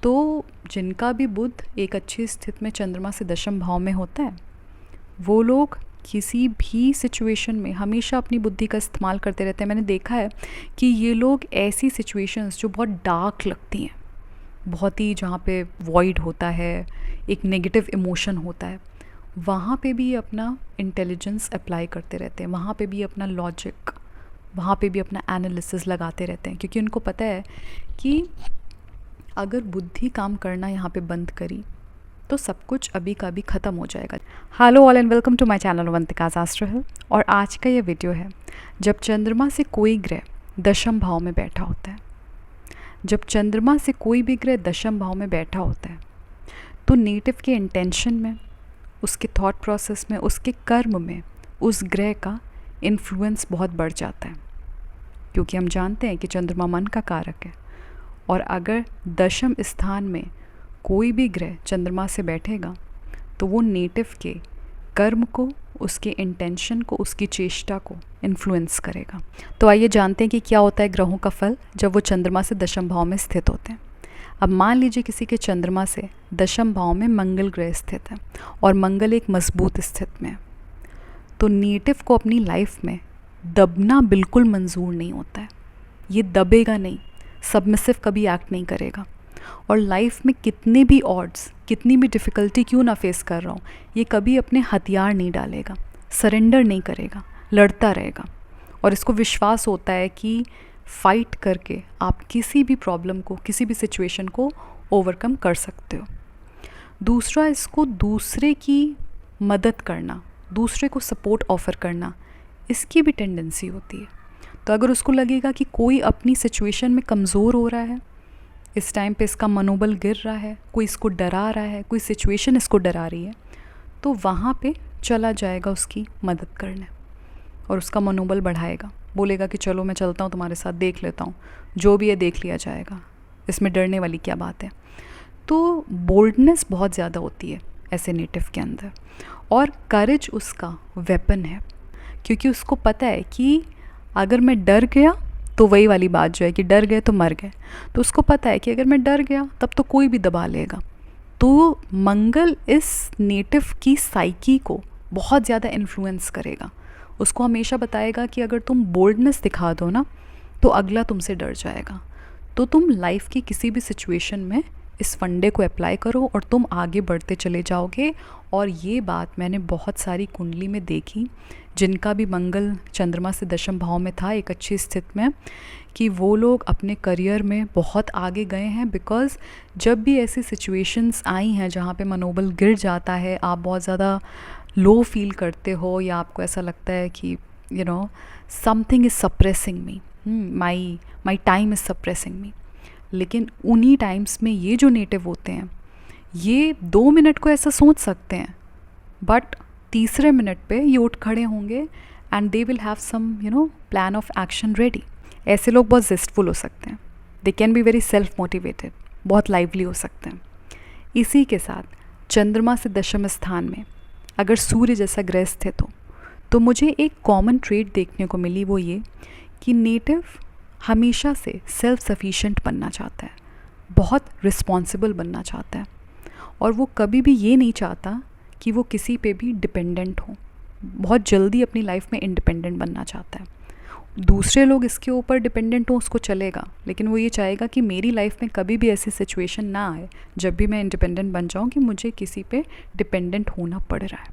तो जिनका भी बुध एक अच्छी स्थिति में चंद्रमा से दशम भाव में होता है, वो लोग किसी भी सिचुएशन में हमेशा अपनी बुद्धि का इस्तेमाल करते रहते हैं। मैंने देखा है कि ये लोग ऐसी सिचुएशंस जो बहुत डार्क लगती हैं, बहुत ही जहाँ पे वॉइड होता है, एक नेगेटिव इमोशन होता है, वहाँ पे भी अपना इंटेलिजेंस अप्लाई करते रहते हैं, वहाँ पे भी अपना लॉजिक, वहाँ पे भी अपना एनालिसिस लगाते रहते हैं, क्योंकि उनको पता है कि अगर बुद्धि काम करना यहाँ पे बंद करी तो सब कुछ अभी का भी ख़त्म हो जाएगा। Hello all and welcome to my channel Avantika's astro hill. और आज का ये वीडियो है जब चंद्रमा से कोई ग्रह दशम भाव में बैठा होता है। जब चंद्रमा से कोई भी ग्रह दशम भाव में बैठा होता है तो नेटिव के इंटेंशन में, उसके थॉट प्रोसेस में, उसके कर्म में उस ग्रह का इन्फ्लुएंस बहुत बढ़ जाता है, क्योंकि हम जानते हैं कि चंद्रमा मन का कारक है। और अगर दशम स्थान में कोई भी ग्रह चंद्रमा से बैठेगा तो वो नेटिव के कर्म को, उसके इंटेंशन को, उसकी चेष्टा को इन्फ्लुएंस करेगा। तो आइए जानते हैं कि क्या होता है ग्रहों का फल जब वो चंद्रमा से दशम भाव में स्थित होते हैं। अब मान लीजिए किसी के चंद्रमा से दशम भाव में मंगल ग्रह स्थित है और मंगल एक मजबूत स्थिति में है, तो नेटिव को अपनी लाइफ में दबना बिल्कुल मंजूर नहीं होता है। ये दबेगा नहीं, सबमिसिव कभी एक्ट नहीं करेगा, और लाइफ में कितने भी ऑड्स, कितनी भी डिफ़िकल्टी क्यों ना फेस कर रहा हूँ, ये कभी अपने हथियार नहीं डालेगा, सरेंडर नहीं करेगा, लड़ता रहेगा। और इसको विश्वास होता है कि फ़ाइट करके आप किसी भी प्रॉब्लम को, किसी भी सिचुएशन को ओवरकम कर सकते हो। दूसरा, इसको दूसरे की मदद करना, दूसरे को सपोर्ट ऑफ़र करना, इसकी भी टेंडेंसी होती है। तो अगर उसको लगेगा कि कोई अपनी सिचुएशन में कमज़ोर हो रहा है, इस टाइम पे इसका मनोबल गिर रहा है, कोई इसको डरा रहा है, कोई सिचुएशन इसको डरा रही है, तो वहाँ पे चला जाएगा उसकी मदद करने और उसका मनोबल बढ़ाएगा, बोलेगा कि चलो मैं चलता हूँ तुम्हारे साथ, देख लेता हूँ, जो भी है देख लिया जाएगा, इसमें डरने वाली क्या बात है। तो बोल्डनेस बहुत ज़्यादा होती है ऐसे नेटिव के अंदर, और करेज उसका वेपन है, क्योंकि उसको पता है कि अगर मैं डर गया तो वही वाली बात जो है कि डर गए तो मर गए। तो उसको पता है कि अगर मैं डर गया तब तो कोई भी दबा लेगा। तो मंगल इस नेटिव की साइकी को बहुत ज़्यादा इन्फ्लुएंस करेगा, उसको हमेशा बताएगा कि अगर तुम बोल्डनेस दिखा दो ना तो अगला तुमसे डर जाएगा। तो तुम लाइफ की किसी भी सिचुएशन में इस फंडे को अप्लाई करो और तुम आगे बढ़ते चले जाओगे। और ये बात मैंने बहुत सारी कुंडली में देखी जिनका भी मंगल चंद्रमा से दशम भाव में था एक अच्छी स्थिति में, कि वो लोग अपने करियर में बहुत आगे गए हैं। बिकॉज़ जब भी ऐसी सिचुएशंस आई हैं जहाँ पे मनोबल गिर जाता है, आप बहुत ज़्यादा लो फील करते हो, या आपको ऐसा लगता है कि you know something is suppressing me, my time is suppressing me, लेकिन उन्हीं टाइम्स में ये जो नेटिव होते हैं ये 2 मिनट को ऐसा सोच सकते हैं, बट तीसरे मिनट पे ये उठ खड़े होंगे and they will have some plan of action ready. ऐसे लोग बहुत जिस्टफुल हो सकते हैं, they can be very self motivated, बहुत लाइवली हो सकते हैं। इसी के साथ चंद्रमा से दशम स्थान में अगर सूर्य जैसा ग्रह स्थित हो तो मुझे एक कॉमन ट्रेट देखने को मिली, वो ये कि नेटिव हमेशा से सेल्फ सफिशिएंट बनना चाहता है, बहुत रिस्पॉन्सिबल बनना चाहता है, और वो कभी भी ये नहीं चाहता कि वो किसी पे भी डिपेंडेंट हो। बहुत जल्दी अपनी लाइफ में इंडिपेंडेंट बनना चाहता है। दूसरे लोग इसके ऊपर डिपेंडेंट हो उसको चलेगा, लेकिन वो ये चाहेगा कि मेरी लाइफ में कभी भी ऐसी सिचुएशन ना आए जब भी मैं इंडिपेंडेंट बन जाऊँ कि मुझे किसी पे डिपेंडेंट होना पड़ रहा है।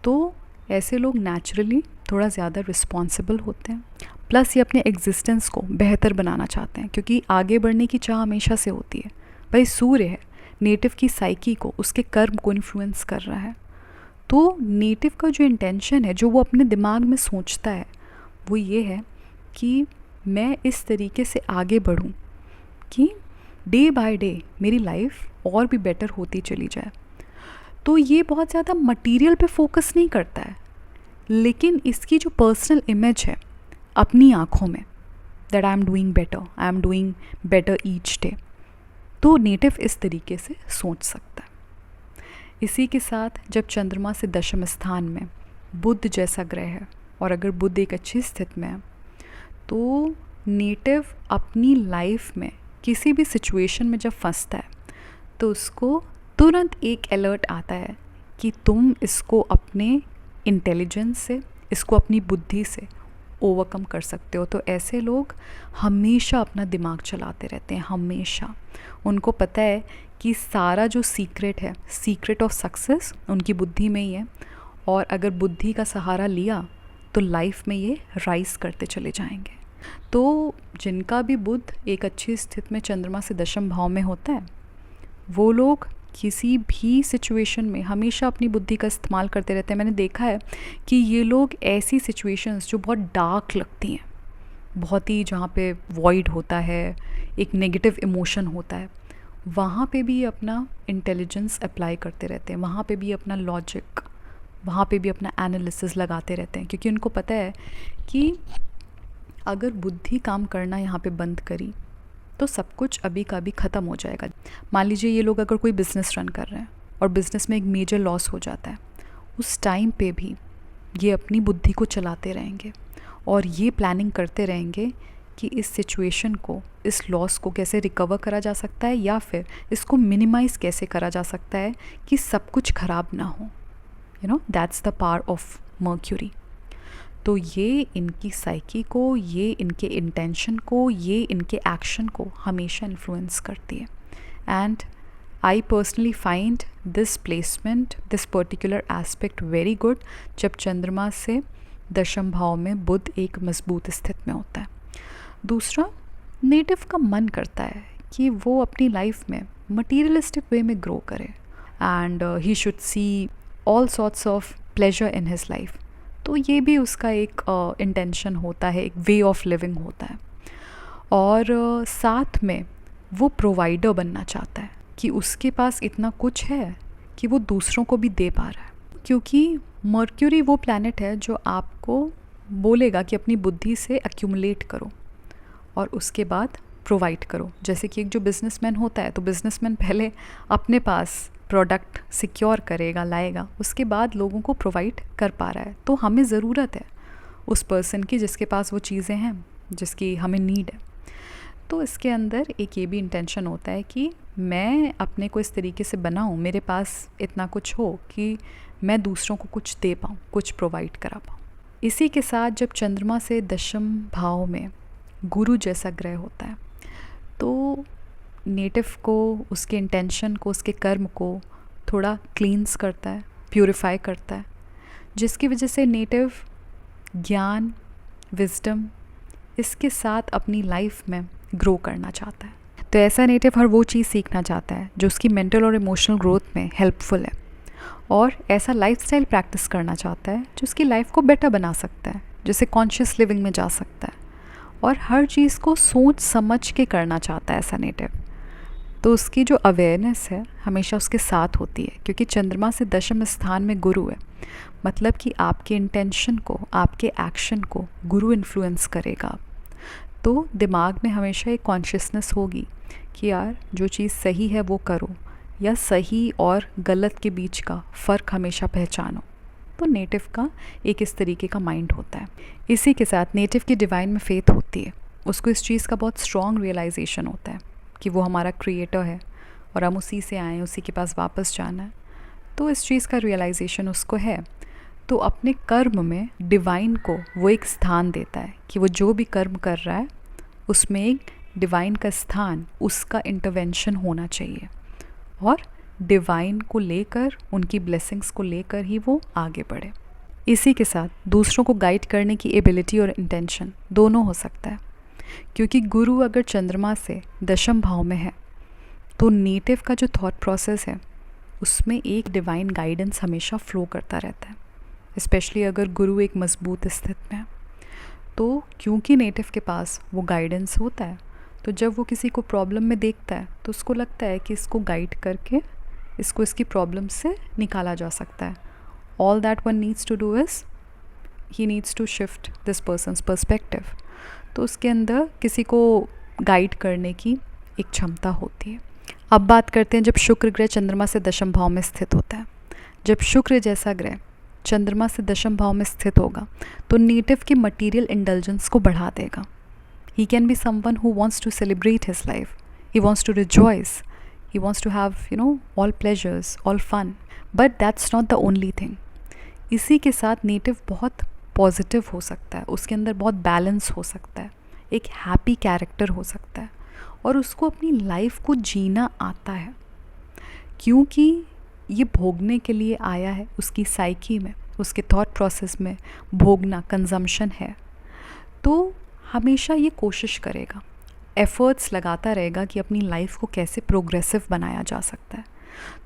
तो ऐसे लोग नेचुरली थोड़ा ज़्यादा रिस्पॉन्सिबल होते हैं, प्लस ये अपने एग्जिस्टेंस को बेहतर बनाना चाहते हैं, क्योंकि आगे बढ़ने की चाह हमेशा से होती है। भाई सूर्य है, नेटिव की साइकी को, उसके कर्म को इन्फ्लुएंस कर रहा है। तो नेटिव का जो इंटेंशन है, जो वो अपने दिमाग में सोचता है, वो ये है कि मैं इस तरीके से आगे बढ़ूं कि डे बाय डे मेरी लाइफ और भी बेटर होती चली जाए। तो ये बहुत ज़्यादा मटेरियल पे फोकस नहीं करता है, लेकिन इसकी जो पर्सनल इमेज है अपनी आँखों में, that I am doing better each day, तो नेटिव इस तरीके से सोच सकता है। इसी के साथ जब चंद्रमा से दशम स्थान में बुध जैसा ग्रह है, और अगर बुध एक अच्छी स्थिति में है, तो नेटिव अपनी लाइफ में किसी भी सिचुएशन में जब फंसता है तो उसको तुरंत एक अलर्ट आता है कि तुम इसको अपने इंटेलिजेंस से, इसको अपनी बुद्धि से ओवरकम कर सकते हो। तो ऐसे लोग हमेशा अपना दिमाग चलाते रहते हैं, हमेशा। उनको पता है कि सारा जो सीक्रेट है, सीक्रेट ऑफ सक्सेस उनकी बुद्धि में ही है, और अगर बुद्धि का सहारा लिया तो लाइफ में ये राइज करते चले जाएंगे। तो जिनका भी बुध एक अच्छी स्थिति में चंद्रमा से दशम भाव में होता है, वो लोग किसी भी सिचुएशन में हमेशा अपनी बुद्धि का इस्तेमाल करते रहते हैं। मैंने देखा है कि ये लोग ऐसी सिचुएशंस जो बहुत डार्क लगती हैं, बहुत ही जहाँ पे वॉइड होता है, एक नेगेटिव इमोशन होता है, वहाँ पे भी अपना इंटेलिजेंस अप्लाई करते रहते हैं, वहाँ पे भी अपना लॉजिक, वहाँ पे भी अपना एनालिसिस लगाते रहते हैं, क्योंकि उनको पता है कि अगर बुद्धि काम करना यहाँ पे बंद करी तो सब कुछ अभी का अभी ख़त्म हो जाएगा। मान लीजिए ये लोग अगर कोई बिज़नेस रन कर रहे हैं और बिज़नेस में एक मेजर लॉस हो जाता है, उस टाइम पे भी ये अपनी बुद्धि को चलाते रहेंगे और ये प्लानिंग करते रहेंगे कि इस सिचुएशन को, इस लॉस को कैसे रिकवर करा जा सकता है या फिर इसको मिनिमाइज़ कैसे करा जा सकता है कि सब कुछ ख़राब ना हो। That's the power of mercury. तो ये इनकी साइकी को, ये इनके इंटेंशन को, ये इनके एक्शन को हमेशा इन्फ्लुएंस करती है। And I personally find this placement, this particular aspect very good जब चंद्रमा से दशम भाव में बुध एक मजबूत स्थिति में होता है। दूसरा, नेटिव का मन करता है कि वो अपनी लाइफ में मटीरियलिस्टिक वे में ग्रो करे and he should see all sorts of pleasure in his life. तो ये भी उसका एक इंटेंशन होता है, एक वे ऑफ लिविंग होता है। और साथ में वो प्रोवाइडर बनना चाहता है कि उसके पास इतना कुछ है कि वो दूसरों को भी दे पा रहा है, क्योंकि मर्क्यूरी वो प्लैनेट है जो आपको बोलेगा कि अपनी बुद्धि से एक्यूमुलेट करो और उसके बाद प्रोवाइड करो। जैसे कि एक जो बिज़नेसमैन होता है, तो बिज़नेसमैन पहले अपने पास प्रोडक्ट सिक्योर करेगा, लाएगा, उसके बाद लोगों को प्रोवाइड कर पा रहा है। तो हमें ज़रूरत है उस पर्सन की जिसके पास वो चीज़ें हैं, जिसकी हमें नीड है। तो इसके अंदर एक ये भी इंटेंशन होता है कि मैं अपने को इस तरीके से बनाऊँ, मेरे पास इतना कुछ हो कि मैं दूसरों को कुछ दे पाऊँ, कुछ प्रोवाइड करा पाऊँ। इसी के साथ जब चंद्रमा से दशम भाव में गुरु जैसा ग्रह होता है, तो नेटिव को, उसके इंटेंशन को, उसके कर्म को थोड़ा क्लींस करता है, प्यूरिफाई करता है, जिसकी वजह से नेटिव ज्ञान, विजडम इसके साथ अपनी लाइफ में ग्रो करना चाहता है। तो ऐसा नेटिव हर वो चीज़ सीखना चाहता है जो उसकी मेंटल और इमोशनल ग्रोथ में हेल्पफुल है, और ऐसा लाइफस्टाइल प्रैक्टिस करना चाहता है जो उसकी लाइफ को बेटर बना सकता है, जैसे कॉन्शियस लिविंग में जा सकता है, और हर चीज़ को सोच समझ के करना चाहता है ऐसा नेटिव। तो उसकी जो अवेयरनेस है हमेशा उसके साथ होती है, क्योंकि चंद्रमा से दशम स्थान में गुरु है, मतलब कि आपके इंटेंशन को, आपके एक्शन को गुरु इन्फ्लुएंस करेगा। तो दिमाग में हमेशा एक कॉन्शियसनेस होगी कि यार जो चीज़ सही है वो करो, या सही और गलत के बीच का फ़र्क हमेशा पहचानो। तो नेटिव का एक इस तरीके का माइंड होता है। इसी के साथ नेटिव की डिवाइन में फेथ होती है, उसको इस चीज़ का बहुत स्ट्रॉन्ग रियलाइजेशन होता है कि वो हमारा क्रिएटर है और हम उसी से आए हैं, उसी के पास वापस जाना है। तो इस चीज़ का रियलाइजेशन उसको है, तो अपने कर्म में डिवाइन को वो एक स्थान देता है कि वो जो भी कर्म कर रहा है उसमें एक डिवाइन का स्थान, उसका इंटरवेंशन होना चाहिए, और डिवाइन को लेकर, उनकी ब्लेसिंग्स को लेकर ही वो आगे बढ़े। इसी के साथ दूसरों को गाइड करने की एबिलिटी और इंटेंशन दोनों हो सकता है, क्योंकि गुरु अगर चंद्रमा से दशम भाव में है तो नेटिव का जो थॉट प्रोसेस है उसमें एक डिवाइन गाइडेंस हमेशा फ्लो करता रहता है, स्पेशली अगर गुरु एक मजबूत स्थिति में है। तो क्योंकि नेटिव के पास वो गाइडेंस होता है, तो जब वो किसी को प्रॉब्लम में देखता है तो उसको लगता है कि इसको गाइड करके इसको इसकी प्रॉब्लम से निकाला जा सकता है। All that one needs to do is he needs to shift this person's perspective. तो उसके अंदर किसी को गाइड करने की एक क्षमता होती है। अब बात करते हैं जब शुक्र ग्रह चंद्रमा से दशम भाव में स्थित होता है। जब शुक्र जैसा ग्रह चंद्रमा से दशम भाव में स्थित होगा तो नेटिव की मटीरियल इंडल्जेंस को बढ़ा देगा। He can be someone who wants to celebrate his life, he wants to rejoice, he wants to have all pleasures, all fun, but that's not the only thing. इसी के साथ native बहुत positive हो सकता है, उसके अंदर बहुत बैलेंस हो सकता है, एक हैप्पी कैरेक्टर हो सकता है, और उसको अपनी लाइफ को जीना आता है, क्योंकि ये भोगने के लिए आया है। उसकी साइकी में, उसके थॉट प्रोसेस में भोगना, कंजम्पशन है, तो हमेशा ये कोशिश करेगा, एफ़र्ट्स लगाता रहेगा कि अपनी लाइफ को कैसे प्रोग्रेसिव बनाया जा सकता है।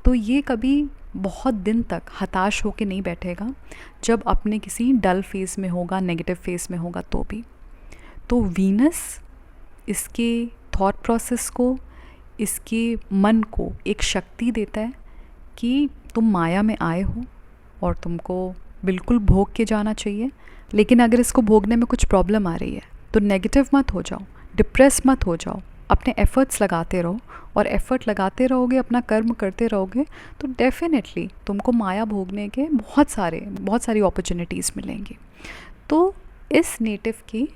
तो ये कभी बहुत दिन तक हताश होके नहीं बैठेगा जब अपने किसी डल फेज़ में होगा, नेगेटिव फेज़ में होगा तो भी। तो वीनस इसके थॉट प्रोसेस को, इसके मन को एक शक्ति देता है कि तुम माया में आए हो और तुमको बिल्कुल भोग के जाना चाहिए, लेकिन अगर इसको भोगने में कुछ प्रॉब्लम आ रही है तो नेगेटिव मत हो जाओ, डिप्रेस मत हो जाओ, अपने एफ़र्ट्स लगाते रहो, और एफ़र्ट लगाते रहोगे, अपना कर्म करते रहोगे, तो डेफिनेटली तुमको माया भोगने के बहुत सारी अपॉर्चुनिटीज़ मिलेंगी। तो इस नेटिव की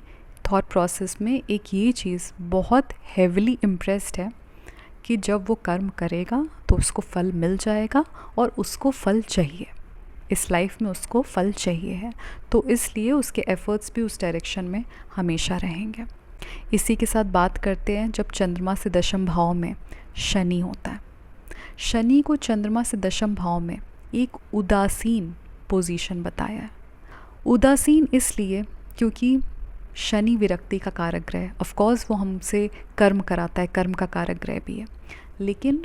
थॉट प्रोसेस में एक ये चीज़ बहुत हेविली इम्प्रेस्ड है कि जब वो कर्म करेगा तो उसको फल मिल जाएगा, और उसको फल चाहिए, इस लाइफ में उसको फल चाहिए है, तो इसलिए उसके एफ़र्ट्स भी उस डायरेक्शन में हमेशा रहेंगे। इसी के साथ बात करते हैं जब चंद्रमा से दशम भाव में शनि होता है। शनि को चंद्रमा से दशम भाव में एक उदासीन पोजीशन बताया है। उदासीन इसलिए क्योंकि शनि विरक्ति का कारक ग्रह है। ऑफकोर्स वो हमसे कर्म कराता है, कर्म का कारक ग्रह भी है, लेकिन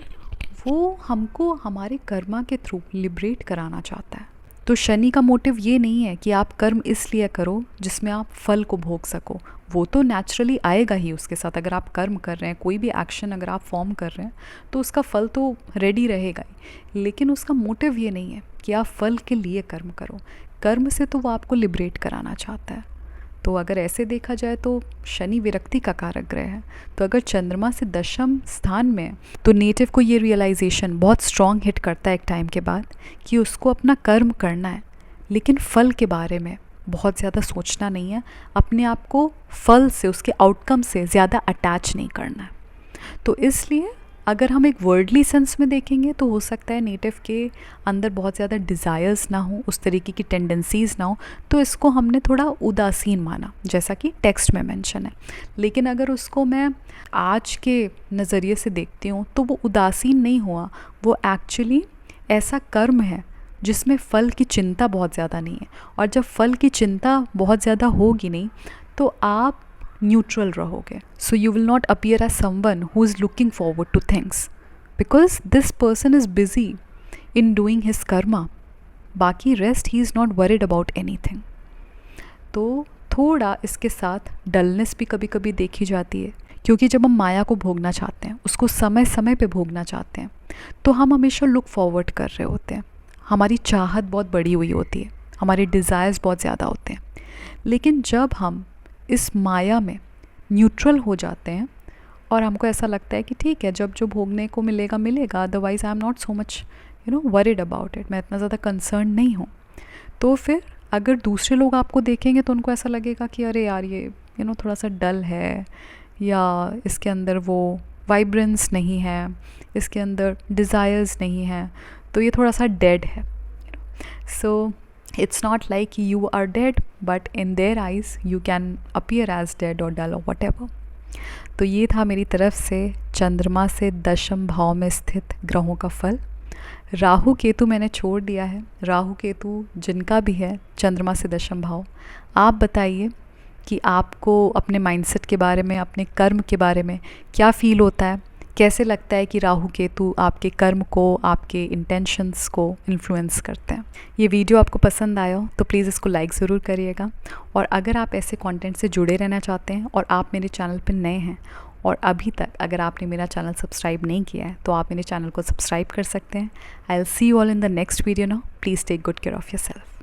वो हमको हमारे कर्मा के थ्रू लिबरेट कराना चाहता है। तो शनि का मोटिव ये नहीं है कि आप कर्म इसलिए करो जिसमें आप फल को भोग सको, वो तो नेचुरली आएगा ही उसके साथ। अगर आप कर्म कर रहे हैं, कोई भी एक्शन अगर आप फॉर्म कर रहे हैं, तो उसका फल तो रेडी रहेगा ही, लेकिन उसका मोटिव ये नहीं है कि आप फल के लिए कर्म करो। कर्म से तो वो आपको लिबरेट कराना चाहता है। तो अगर ऐसे देखा जाए तो शनि विरक्ति का कारक ग्रह है। तो अगर चंद्रमा से दशम स्थान में है, तो नेटिव को ये रियलाइजेशन बहुत स्ट्रॉन्ग हिट करता है एक टाइम के बाद कि उसको अपना कर्म करना है, लेकिन फल के बारे में बहुत ज़्यादा सोचना नहीं है, अपने आप को फल से, उसके आउटकम से ज़्यादा अटैच नहीं करना है। तो इसलिए अगर हम एक वर्ल्डली सेंस में देखेंगे तो हो सकता है नेटिव के अंदर बहुत ज़्यादा डिज़ायर्स ना हो, उस तरीके की टेंडेंसीज़ ना हो, तो इसको हमने थोड़ा उदासीन माना, जैसा कि टेक्स्ट में मेंशन है। लेकिन अगर उसको मैं आज के नज़रिए से देखती हूँ तो वो उदासीन नहीं हुआ, वो एक्चुअली ऐसा कर्म है जिसमें फ़ल की चिंता बहुत ज़्यादा नहीं है। और जब फ़ल की चिंता बहुत ज़्यादा होगी नहीं तो आप न्यूट्रल रहोगे। So you will not appear as someone who is looking forward to things, because this person is busy in doing his karma, बाकी rest he is not worried about anything. तो थोड़ा इसके साथ डलनेस भी कभी कभी देखी जाती है, क्योंकि जब हम माया को भोगना चाहते हैं, उसको समय समय पे भोगना चाहते हैं, तो हम हमेशा लुक फॉरवर्ड कर रहे होते हैं, हमारी चाहत बहुत बड़ी हुई होती है, हमारे डिज़ायर्स बहुत ज़्यादा होते हैं। लेकिन जब हम इस माया में न्यूट्रल हो जाते हैं और हमको ऐसा लगता है कि ठीक है, जब जो भोगने को मिलेगा मिलेगा, otherwise I am not so much worried about it, मैं इतना ज़्यादा कंसर्न नहीं हूँ, तो फिर अगर दूसरे लोग आपको देखेंगे तो उनको ऐसा लगेगा कि अरे यार ये थोड़ा सा डल है, या इसके अंदर वो वाइब्रेंस नहीं है, इसके अंदर डिज़ायर्स नहीं है, तो ये थोड़ा सा डेड है। सो it's not like you are dead, but in their eyes you can appear as dead or dull or whatever. तो ये था मेरी तरफ से चंद्रमा से दशम भाव में स्थित ग्रहों का फल। राहु केतु मैंने छोड़ दिया है, राहु केतु जिनका भी है चंद्रमा से दशम भाव, आप बताइए कि आपको अपने माइंडसेट के बारे में, अपने कर्म के बारे में क्या फ़ील होता है, कैसे लगता है कि राहु केतु आपके कर्म को, आपके इंटेंशंस को इन्फ्लुएंस करते हैं। ये वीडियो आपको पसंद आया हो तो प्लीज़ इसको लाइक ज़रूर करिएगा, और अगर आप ऐसे कंटेंट से जुड़े रहना चाहते हैं और आप मेरे चैनल पर नए हैं और अभी तक अगर आपने मेरा चैनल सब्सक्राइब नहीं किया है तो आप मेरे चैनल को सब्सक्राइब कर सकते हैं। I will see you all in the next video now. Please take good care of yourself.